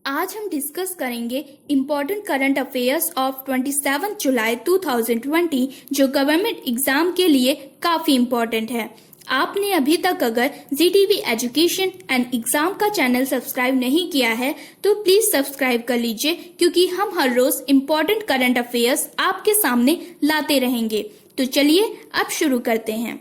आज हम डिस्कस करेंगे इम्पोर्टेंट करंट अफेयर्स ऑफ 27 जुलाई 2020 जो गवर्नमेंट एग्जाम के लिए काफी इम्पोर्टेंट है। आपने अभी तक अगर ZTV एजुकेशन एंड एग्जाम का चैनल सब्सक्राइब नहीं किया है तो प्लीज सब्सक्राइब कर लीजिए, क्योंकि हम हर रोज इम्पोर्टेंट करंट अफेयर्स आपके सामने लाते रहेंगे। तो चलिए अब शुरू करते हैं।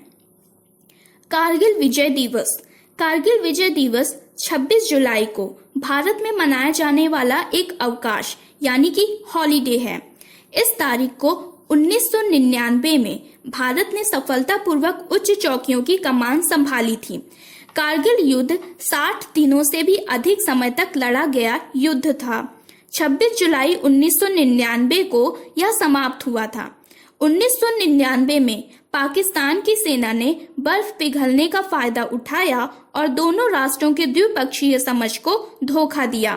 कारगिल विजय दिवस। कारगिल विजय दिवस 26 जुलाई को भारत में मनाया जाने वाला एक अवकाश यानी कि हॉलीडे है। इस तारीख को 1999 में भारत ने सफलतापूर्वक उच्च चौकियों की कमान संभाली थी। कारगिल युद्ध 60 दिनों से भी अधिक समय तक लड़ा गया युद्ध था। 26 जुलाई 1999 को यह समाप्त हुआ था। 1999 में पाकिस्तान की सेना ने बर्फ पिघलने का फायदा उठाया और दोनों राष्ट्रों के द्विपक्षीय समझ को धोखा दिया।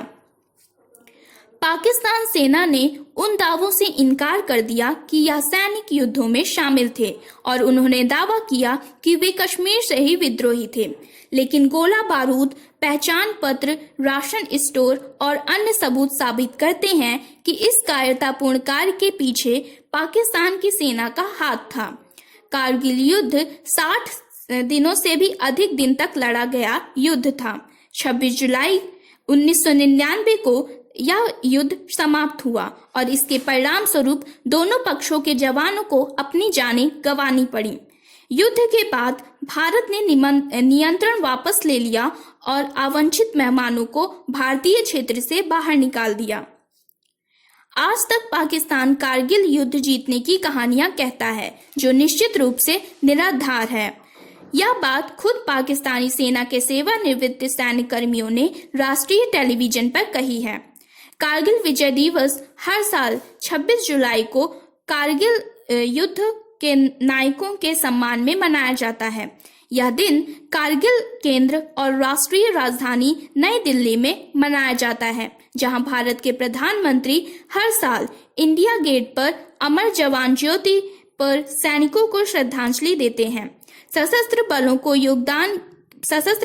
पाकिस्तान सेना ने उन दावों से इनकार कर दिया कि यह सैनिक युद्धों में शामिल थे और उन्होंने दावा किया कि वे कश्मीर से ही विद्रोही थे, लेकिन गोला बारूद, पहचान पत्र, राशन स्टोर और अन्य सबूत साबित करते हैं कि इस कायरतापूर्ण कार्य के पीछे पाकिस्तान की सेना का हाथ था। कारगिल युद्ध 60 दिनों से भी अधिक दिन तक लड़ा गया युद्ध था। 26 जुलाई 1999 को यह युद्ध समाप्त हुआ और इसके परिणाम स्वरूप दोनों पक्षों के जवानों को अपनी जानें गंवानी पड़ी। युद्ध के बाद भारत ने नियंत्रण वापस ले लिया और अवांछित मेहमानों को भारतीय क्षेत्र से बाहर निकाल दिया। आज तक पाकिस्तान कारगिल युद्ध जीतने की कहानियां कहता है, जो निश्चित रूप से निराधार है। यह बात खुद पाकिस्तानी सेना के सेवानिवृत्त सैन्य कर्मियों ने राष्ट्रीय टेलीविजन पर कही है। कारगिल विजय दिवस हर साल 26 जुलाई को कारगिल युद्ध के नायकों के सम्मान में मनाया जाता है। यह दिन कारगिल केंद्र और राष्ट्रीय राजधानी नई दिल्ली में मनाया जाता है, जहां भारत के प्रधानमंत्री हर साल इंडिया गेट पर अमर जवान ज्योति पर सैनिकों को श्रद्धांजलि देते हैं। सशस्त्र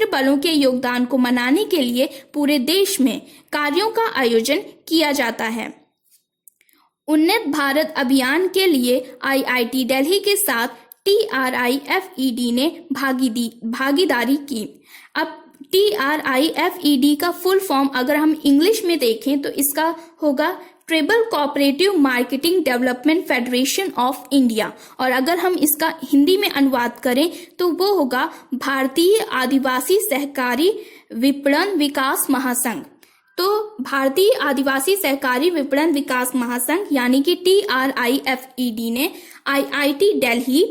बलों के योगदान को मनाने के लिए पूरे देश में कार्यों का आयोजन किया जाता है। उन्नत भारत अभियान के लिए IIT दिल्ली के साथ TRIFED ने भागीदारी की। अब TRIFED का फुल फॉर्म अगर हम इंग्लिश में देखें तो इसका होगा tribal cooperative marketing development federation of India, और अगर हम इसका हिंदी में अनुवाद करें तो वो होगा भारतीय आदिवासी सहकारी विपणन विकास महासंघ। तो भारतीय आदिवासी सहकारी विपणन विकास महासंघ यानी कि TRIFED ने IIT दिल्ली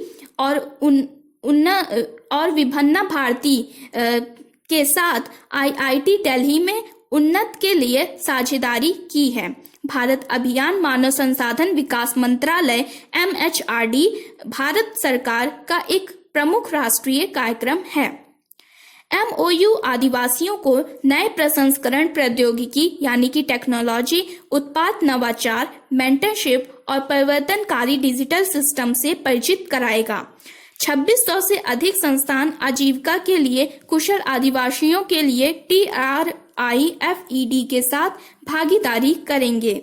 और विभिन्न भारती के साथ IIT दिल्ली में उन्नत के लिए साझेदारी की है। भारत अभियान मानव संसाधन विकास मंत्रालय MHRD भारत सरकार का एक प्रमुख राष्ट्रीय कार्यक्रम है। MOU आदिवासियों को नए प्रसंस्करण प्रौद्योगिकी यानी कि टेक्नोलॉजी, उत्पाद नवाचार, मेंटरशिप और परिवर्तनकारी डिजिटल सिस्टम से परिचित कराएगा। 2600 से अधिक संस्थान आजीविका के लिए कुशल आदिवासियों के लिए TRIFED के साथ भागीदारी करेंगे।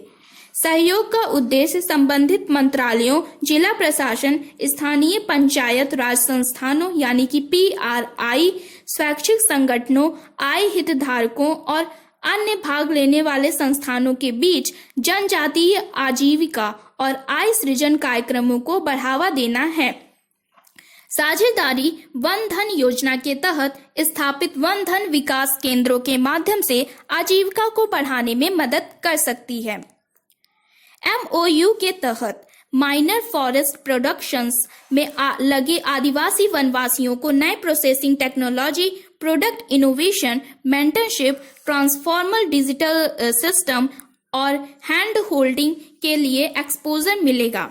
सहयोग का उद्देश्य संबंधित मंत्रालयों, जिला प्रशासन, स्थानीय पंचायत राज संस्थानों यानी कि PRI, स्वैच्छिक संगठनों, आय हितधारकों और अन्य भाग लेने वाले संस्थानों के बीच जनजातीय आजीविका और आय सृजन कार्यक्रमों को बढ़ावा देना है। साझेदारी वन धन योजना के तहत स्थापित वन धन विकास केंद्रों के माध्यम से आजीविका को बढ़ाने में मदद कर सकती है। MOU के तहत माइनर फॉरेस्ट प्रोडक्शंस में लगे आदिवासी वनवासियों को नए processing technology, product innovation, mentorship, transformer digital system और हैंड होल्डिंग के लिए एक्सपोजर मिलेगा।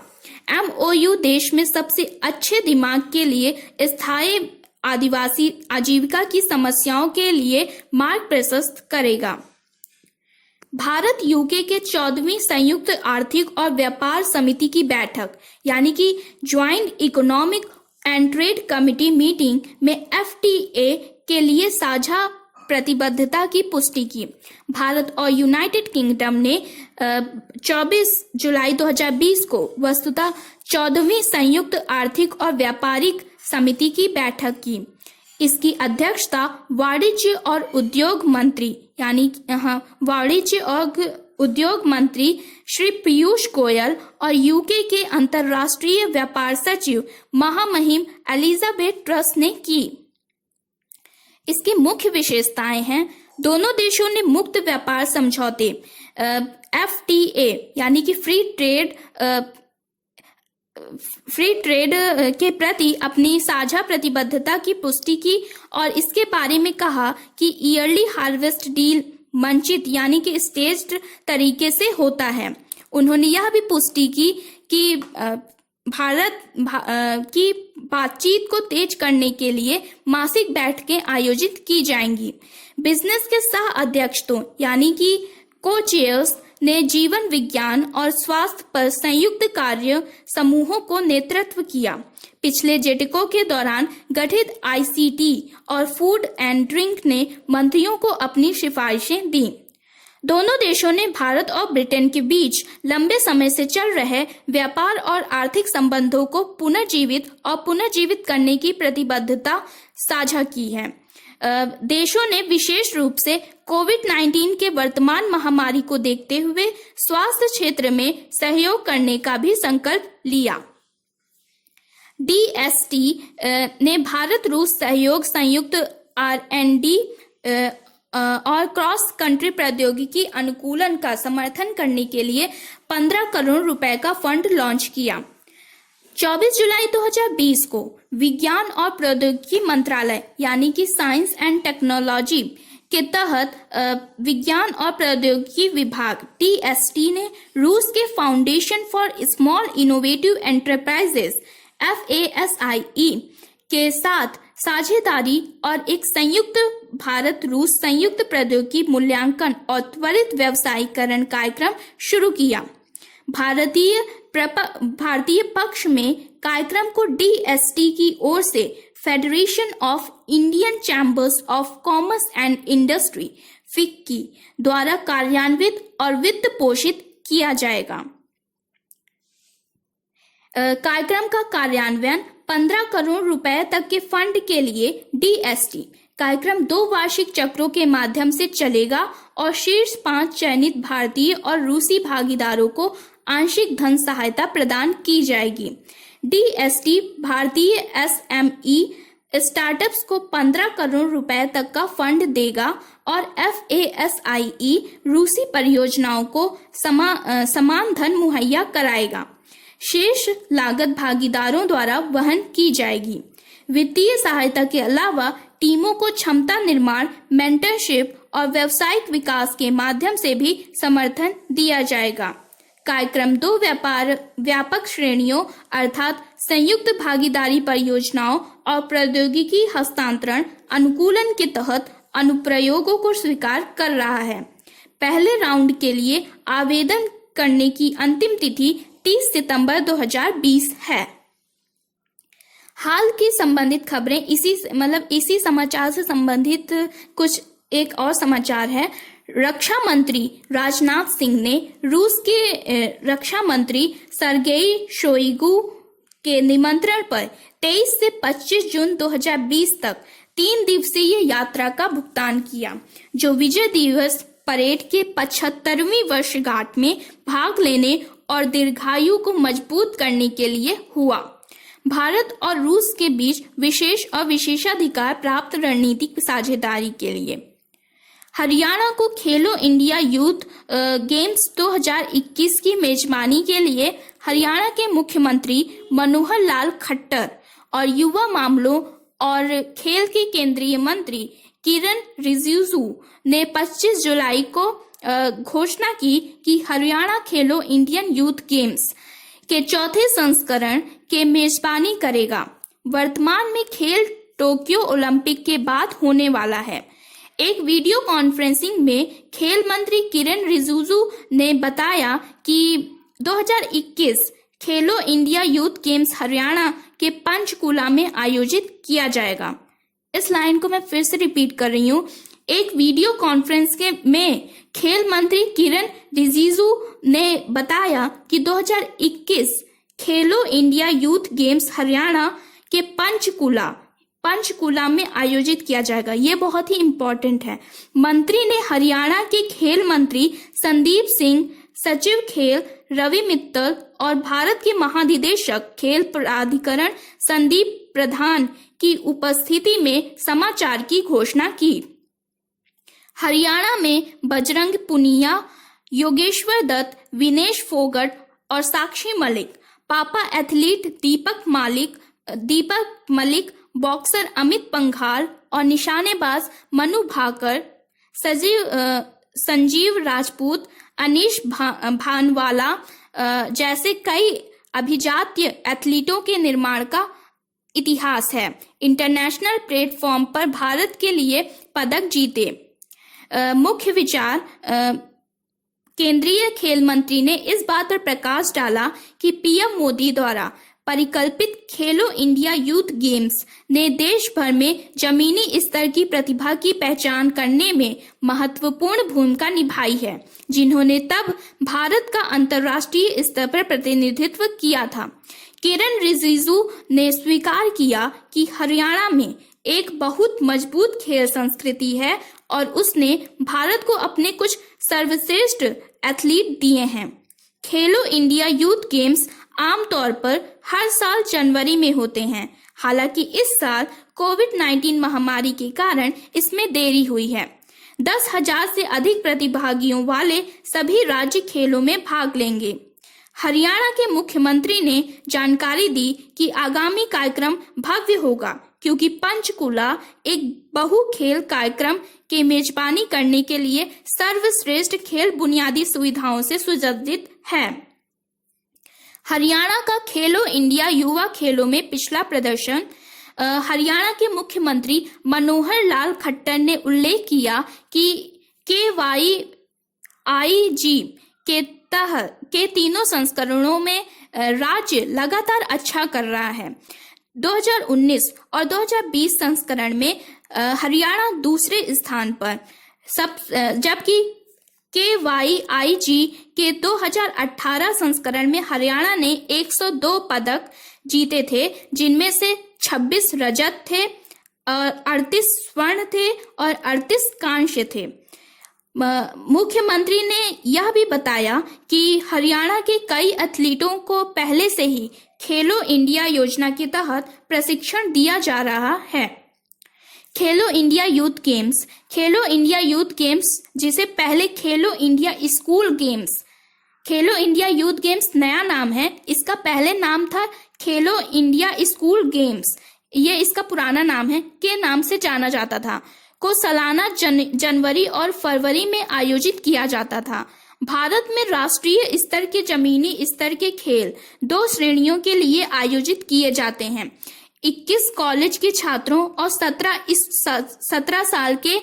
MOU देश में सबसे अच्छे दिमाग के लिए स्थायी आदिवासी आजीविका की समस्याओं के लिए मार्ग प्रशस्त करेगा। भारत UK के 14वीं संयुक्त आर्थिक और व्यापार समिति की बैठक यानी कि joint economic and trade committee meeting में FTA के लिए साझा प्रतिबद्धता की पुष्टि की। भारत और यूनाइटेड किंगडम ने 24 जुलाई 2020 को वस्तुतः 14वीं संयुक्त आर्थिक और व्यापारिक समिति की बैठक की। इसकी अध्यक्षता वाणिज्य और उद्योग मंत्री वाणिज्य और उद्योग मंत्री श्री पीयूष गोयल और यूके के अंतर्राष्ट्रीय व्यापार सचिव महामहिम एलिजाबेथ ट्रस ने की। इसकी मुख्य विशेषताएं हैं, दोनों देशों ने मुक्त व्यापार समझौते FTA यानी कि फ्री ट्रेड के प्रति अपनी साझा प्रतिबद्धता की पुष्टि की और इसके बारे में कहा कि ईयरली हार्वेस्ट डील मंचित यानी कि स्टेज्ड तरीके से होता है। उन्होंने यह भी पुष्टि की कि भारत की बातचीत को तेज करने के लिए मासिक बैठकें आयोजित की जाएंगी। बिजनेस के सह अध्यक्षों यानी कि को-चेयर्स ने जीवन विज्ञान और स्वास्थ्य पर संयुक्त कार्य समूहों को नेतृत्व किया। पिछले जेटको के दौरान गठित ICT और फूड एंड ड्रिंक ने मंत्रियों को अपनी सिफारिशें दी। दोनों देशों ने भारत और ब्रिटेन के बीच लंबे समय से चल रहे व्यापार और आर्थिक संबंधों को पुनर्जीवित करने की प्रतिबद्धता साझा की है। देशों ने विशेष रूप से कोविड-19 के वर्तमान महामारी को देखते हुए स्वास्थ्य क्षेत्र में सहयोग करने का भी संकल्प लिया। DST ने भारत रूस सहयोग, संयुक्त R&D और क्रॉस कंट्री प्रौद्योगिकी अनुकूलन का समर्थन करने के लिए 15 करोड़ रुपए का फंड लॉन्च किया। 24 जुलाई 2020 को विज्ञान और प्रौद्योगिकी मंत्रालय यानी कि साइंस एंड टेक्नोलॉजी के तहत विज्ञान और प्रौद्योगिकी विभाग DST ने रूस के foundation for small innovative enterprises FASIE के साथ साझेदारी और एक संयुक्त भारत रूस संयुक्त प्रौद्योगिकी मूल्यांकन और त्वरित व्यवसायीकरण कार्यक्रम शुरू किया। भारतीय पक्ष में कार्यक्रम को DST की ओर से federation of Indian chambers of commerce and industry FICCI द्वारा कार्यान्वित और वित्त पोषित किया जाएगा। कार्यक्रम का कार्यान्वयन 15 करोड़ रुपए तक के फंड के लिए DST कार्यक्रम 2 वार्षिक चक्रों के माध्यम से चलेगा और शीर्ष 5 चयनित भारतीय और रूसी भागीदारों को आंशिक धन सहायता प्रदान की जाएगी। DST भारतीय SME स्टार्टअप्स को 15 करोड़ रुपए तक का फंड देगा और FASIE रूसी परियोजनाओं को समान धन मुहैया कराएगा। शेष लागत भागीदारों द्वारा वहन की जाएगी। वित्तीय सहायता के अलावा टीमों को क्षमता निर्माण, मेंटरशिप और व्यावसायिक विकास के माध्यम से भी समर्थन दिया जाएगा। कार्यक्रम 2 व्यापक श्रेणियों अर्थात संयुक्त भागीदारी परियोजनाओं और प्रौद्योगिकी हस्तांतरण अनुकूलन के तहत अनुप्रयोगों को स्वीकार कर रहा है। पहले राउंड के लिए आवेदन करने की अंतिम तिथि 30 सितंबर 2020 है। हाल की संबंधित खबरें इसी समाचार से संबंधित कुछ एक और समाचार है। रक्षा मंत्री राजनाथ सिंह ने रूस के रक्षा मंत्री सर्गेई शोइगु के निमंत्रण पर 23 से 25 जून 2020 तक 3 दिवसीय यात्रा का भुगतान किया, जो विजय दिवस परेड के 75वीं वर्षगांठ में भाग लेने और दीर्घायु को मजबूत करने के लिए हुआ। भारत और रूस के बीच विशेष और विशेषाधिकार प्राप्त रणनीतिक साझेदारी के लिए हरियाणा को खेलो इंडिया यूथ गेम्स 2021 की मेजबानी के लिए हरियाणा के मुख्यमंत्री मनोहर लाल खट्टर और युवा मामलों और खेल के केंद्रीय मंत्री किरण रिजिजू ने 25 जुलाई को घोषणा की कि हरियाणा खेलो इंडियन यूथ गेम्स के 4थे संस्करण के मेजबानी करेगा। वर्तमान में खेल टोक्यो ओलंपिक के बाद होने वाला है। एक वीडियो कॉन्फ्रेंसिंग में खेल मंत्री किरण रिजिजू ने बताया कि 2021 खेलो इंडिया यूथ गेम्स हरियाणा के पंचकुला में आयोजित किया जाएगा। इस लाइन को मैं फिर से रिपीट कर रही हूँ एक वीडियो कॉन्फ्रेंस में खेल मंत्री किरण रिजिजू ने बताया कि 2021 खेलो इंडिया यूथ गेम्स हरियाणा के पंचकुला में आयोजित किया जाएगा। ये बहुत ही इम्पोर्टेंट है। मंत्री ने हरियाणा के खेल मंत्री संदीप सिंह, सचिव खेल रवि मित्तल और भारत के महानिदेशक खेल प्राधिकरण संदीप प्रधान की उपस्थिति में समाचार की घोषणा की। हरियाणा में बजरंग पुनिया, योगेश्वर दत्त, विनेश फोगट और साक्षी मलिक, पापा एथलीट दीपक मलिक, बॉक्सर अमित पंघाल और निशानेबाज मनु भाकर, संजीव राजपूत, अनीश भानवाला जैसे कई अभिजात्य एथलीटों के निर्माण का इतिहास है। इंटरनेशनल प्लेटफॉर्म पर भारत के लिए पदक जीते। मुख्य विचार केंद्रीय खेल मंत्री ने इस बात पर प्रकाश डाला कि पीएम मोदी द्वारा परिकल्पित खेलो इंडिया यूथ गेम्स ने देश भर में जमीनी स्तर की प्रतिभा की पहचान करने में महत्वपूर्ण भूमिका निभाई है, जिन्होंने तब भारत का अंतर्राष्ट्रीय स्तर पर प्रतिनिधित्व किया था। किरण रिजिजू ने स्वीकार किया कि हरियाणा में एक बहुत मजबूत खेल संस्कृति है और उसने भारत को अपने कुछ सर्वश्रेष्ठ एथलीट दिए हैं। खेलो इंडिया यूथ गेम्स आमतौर पर हर साल जनवरी में होते हैं। हालांकि इस साल कोविड-19 महामारी के कारण इसमें देरी हुई है। 10,000 से अधिक प्रतिभागियों वाले सभी राज्य खेलों में भाग लेंगे। हरियाणा के मुख्यमंत्री ने जानकारी दी कि आगामी कार्यक्रम भव्य होगा, क्योंकि पंचकुला एक बहु खेल कार्यक्रम के मेजबानी करने के लिए सर्वश्रेष्ठ खेल बुनियादी सुविधाओं से सुसज्जित है। हरियाणा का खेलो इंडिया युवा खेलों में पिछला प्रदर्शन। हरियाणा के मुख्यमंत्री मनोहर लाल खट्टर ने उल्लेख किया कि KYIG के तीनों संस्करणों में राज्य लगातार अच्छा कर रहा है। 2019 और 2020 संस्करण में हरियाणा दूसरे स्थान पर, जबकि KYIG के 2018 संस्करण में हरियाणा ने 102 पदक जीते थे, जिनमें से 26 रजत थे, 38 स्वर्ण थे और 38 कांस्य थे। मुख्यमंत्री ने यह भी बताया कि हरियाणा के कई एथलीटों को पहले से ही खेलो इंडिया योजना के तहत प्रशिक्षण दिया जा रहा है। खेलो इंडिया यूथ गेम्स। खेलो इंडिया यूथ गेम्स, जिसे पहले खेलो इंडिया स्कूल गेम्स, खेलो इंडिया यूथ गेम्स नया नाम है। इसका पहले नाम था खेलो इंडिया स्कूल गेम्स, ये इसका पुराना नाम है, के नाम से जाना जाता था, को सालाना जनवरी और फरवरी में आयोजित किया जाता था। भारत में राष्ट्रीय स्तर के जमीनी स्तर के खेल 2 श्रेणियों के लिए आयोजित किए जाते हैं। 21 कॉलेज के छात्रों और 17 साल के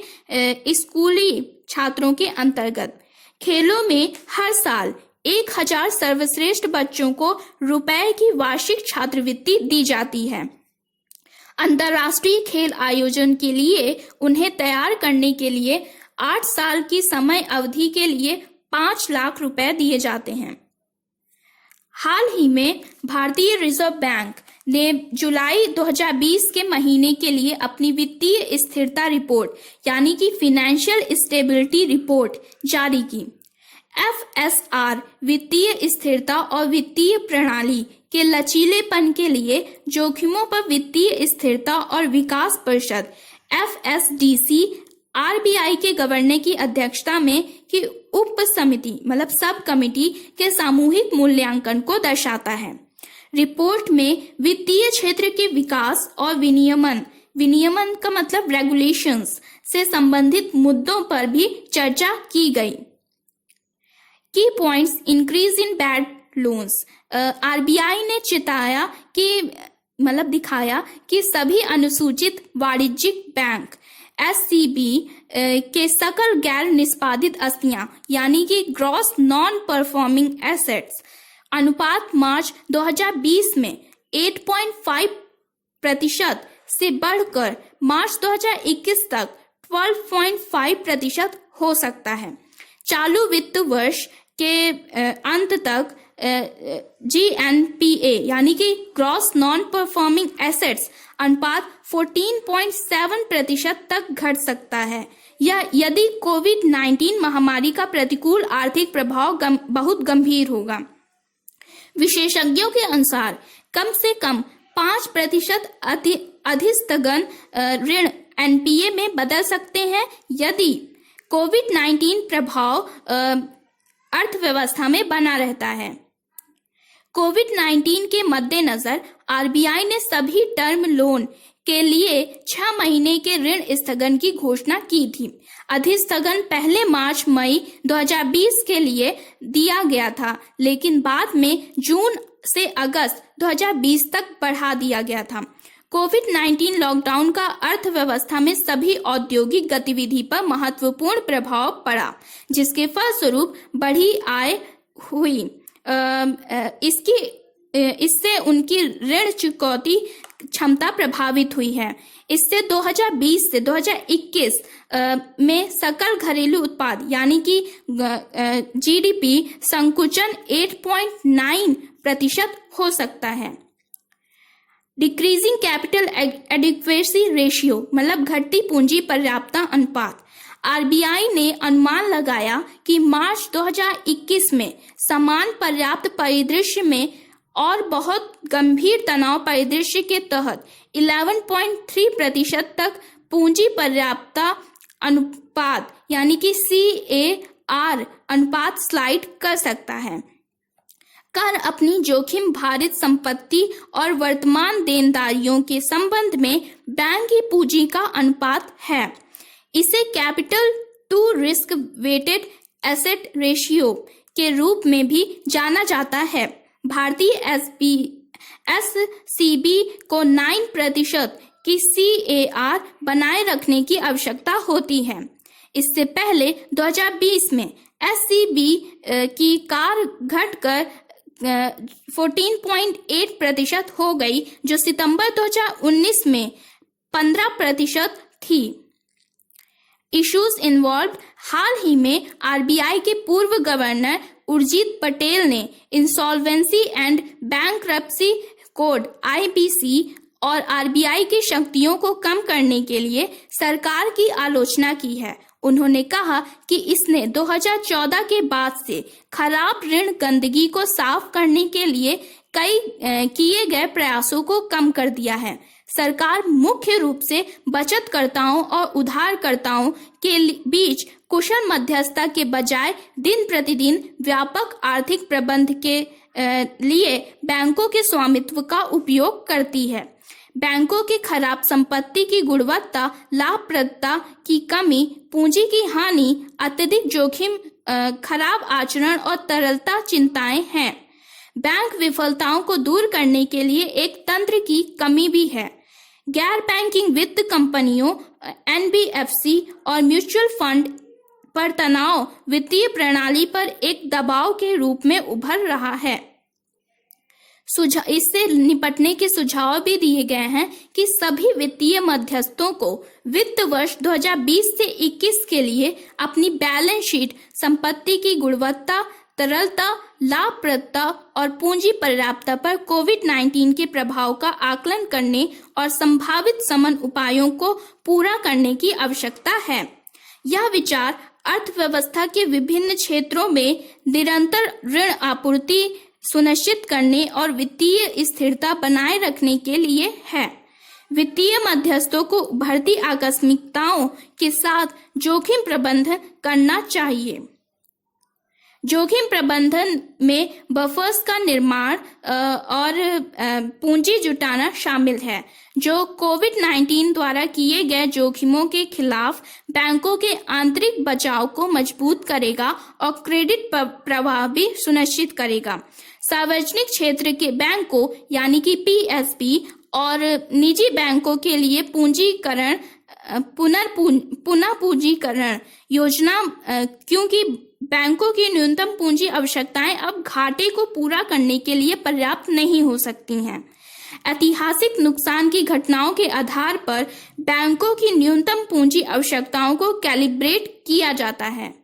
स्कूली छात्रों के अंतर्गत। खेलों में हर साल 1000 सर्वश्रेष्ठ बच्चों को रुपए की वार्षिक छात्रवृत्ति दी जाती है। अंतर्राष्ट्रीय खेल आयोजन के लिए उन्हें तैयार करने के लिए 8 साल की समय अवधि के लिए 5 लाख रुपए दिए जाते हैं। हाल ही में भारतीय रिजर्व बैंक ने जुलाई 2020 के महीने के लिए अपनी वित्तीय स्थिरता रिपोर्ट यानी कि फाइनेंशियल स्टेबिलिटी रिपोर्ट जारी की। FSR वित्तीय स्थिरता और वित्तीय प्रणाली के लचीलेपन के लिए जोखिमों पर वित्तीय स्थिरता और विकास परिषद FSDC RBI के गवर्नर की अध्यक्षता में की उप समिति मतलब सब कमेटी के सामूहिक मूल्यांकन को दर्शाता है। रिपोर्ट में वित्तीय क्षेत्र के विकास और विनियमन का मतलब रेगुलेशंस से संबंधित मुद्दों पर भी चर्चा की गई। की points, increase in bad loans. RBI ने दिखाया कि सभी अनुसूचित वाणिज्यिक बैंक SCB के सकल गैर निष्पादित अस्तियां यानी कि ग्रॉस नॉन परफॉर्मिंग एसेट्स अनुपात मार्च 2020 में 8.5% से बढ़कर मार्च 2021 तक 12.5% हो सकता है। चालू वित्त वर्ष के अंत तक GNPA यानी कि ग्रॉस नॉन परफॉर्मिंग एसेट्स अनुपात 14.7% तक घट सकता है। यह यदि कोविड-19 महामारी का प्रतिकूल आर्थिक प्रभाव बहुत गंभीर होगा। विशेषज्ञों के अनुसार कम से कम 5% अधिस्थगन ऋण NPA में बदल सकते हैं यदि कोविड-19 प्रभाव अर्थव्यवस्था में बना रहता है। कोविड-19 के मद्देनजर RBI ने सभी टर्म लोन के लिए 6 महीने के ऋण स्थगन की घोषणा की थी। अधिस्थगन पहले मार्च मई 2020 के लिए दिया गया था, लेकिन बाद में जून से अगस्त 2020 तक बढ़ा दिया गया था। कोविड-19 लॉकडाउन का अर्थव्यवस्था में सभी औद्योगिक गतिविधि पर महत्वपूर्ण प्रभाव पड़ा, जिसके फलस्वरूप बढ़ी आय हुई। इससे उनकी ऋण चुकौती क्षमता प्रभावित हुई है। इससे 2020 से 2021 में सकल घरेलू उत्पाद यानी कि GDP संकुचन 8.9% हो सकता है। डिक्रीजिंग कैपिटल एडिक्वेसी रेशियो मतलब घटती पूंजी पर्याप्तता अनुपात। RBI ने अनुमान लगाया कि मार्च 2021 में समान पर्याप्त परिदृश्य में और बहुत गंभीर तनाव परिदृश्य के तहत 11.3% तक पूंजी पर्याप्तता अनुपात यानी कि CAR अनुपात स्लाइड कर सकता है। कर अपनी जोखिम भारित संपत्ति और वर्तमान देनदारियों के संबंध में बैंक की पूंजी का अनुपात है। इसे capital to risk weighted asset ratio के रूप में भी जाना जाता है। भारतीय SCB को 9% की CAR बनाए रखने की आवश्यकता होती है। इससे पहले 2020 में SCB की कार घटकर 14.8% हो गई, जो सितंबर 2019 में 15% थी। Issues involve. हाल ही में RBI के पूर्व गवर्नर उर्जित पटेल ने insolvency and bankruptcy code IBC और RBI की शक्तियों को कम करने के लिए सरकार की आलोचना की है। उन्होंने कहा कि इसने 2014 के बाद से खराब ऋण गंदगी को साफ करने के लिए कई किए गए प्रयासों को कम कर दिया है। सरकार मुख्य रूप से बचतकर्ताओं और उधारकर्ताओं के बीच कुशल मध्यस्थता के बजाय दिन प्रतिदिन व्यापक आर्थिक प्रबंध के लिए बैंकों के स्वामित्व का उपयोग करती है। बैंकों की खराब संपत्ति की गुणवत्ता, लाभप्रदता की कमी, पूंजी की हानि, अत्यधिक जोखिम, खराब आचरण और तरलता चिंताएं हैं। बैंक विफलताओं को दूर करने के लिए एक तंत्र की कमी भी है। गैर बैंकिंग वित्त कंपनियों NBFC और म्यूचुअल फंड पर तनाव वित्तीय प्रणाली पर एक दबाव के रूप में उभर रहा है। इससे निपटने के सुझाव भी दिए गए हैं कि सभी वित्तीय मध्यस्थों को वित्त वर्ष 2020 से 21 के लिए अपनी बैलेंस शीट, संपत्ति की गुणवत्ता, तरलता, लाभप्रदता और पूंजी पर्याप्तता पर कोविड-19 के प्रभाव का आकलन करने और संभावित समन उपायों को पूरा करने की आवश्यकता है। यह विचार अर्थव्यवस्था के विभिन्न क्षेत्रों में निरंतर ऋण आपूर्ति सुनिश्चित करने और वित्तीय स्थिरता बनाए रखने के लिए है। वित्तीय मध्यस्थों को उभरती आकस्मिकताओं के साथ जोखिम प्रबंधन करना चाहिए। जोखिम प्रबंधन में बफर्स का निर्माण और पूंजी जुटाना शामिल है, जो कोविड-19 द्वारा किए गए जोखिमों के खिलाफ बैंकों के आंतरिक बचाव को मजबूत करेगा और क्रेडिट प्रवाह भी सुनिश्चित करेगा। सार्वजनिक क्षेत्र के बैंकों यानी कि PSB और निजी बैंकों के लिए पूंजीकरण पुनः पूंजीकरण योजना, क्योंकि बैंकों की न्यूनतम पूंजी आवश्यकताएं अब घाटे को पूरा करने के लिए पर्याप्त नहीं हो सकती हैं। ऐतिहासिक नुकसान की घटनाओं के आधार पर बैंकों की न्यूनतम पूंजी आवश्यकताओं को कैलिब्रेट किया जाता है।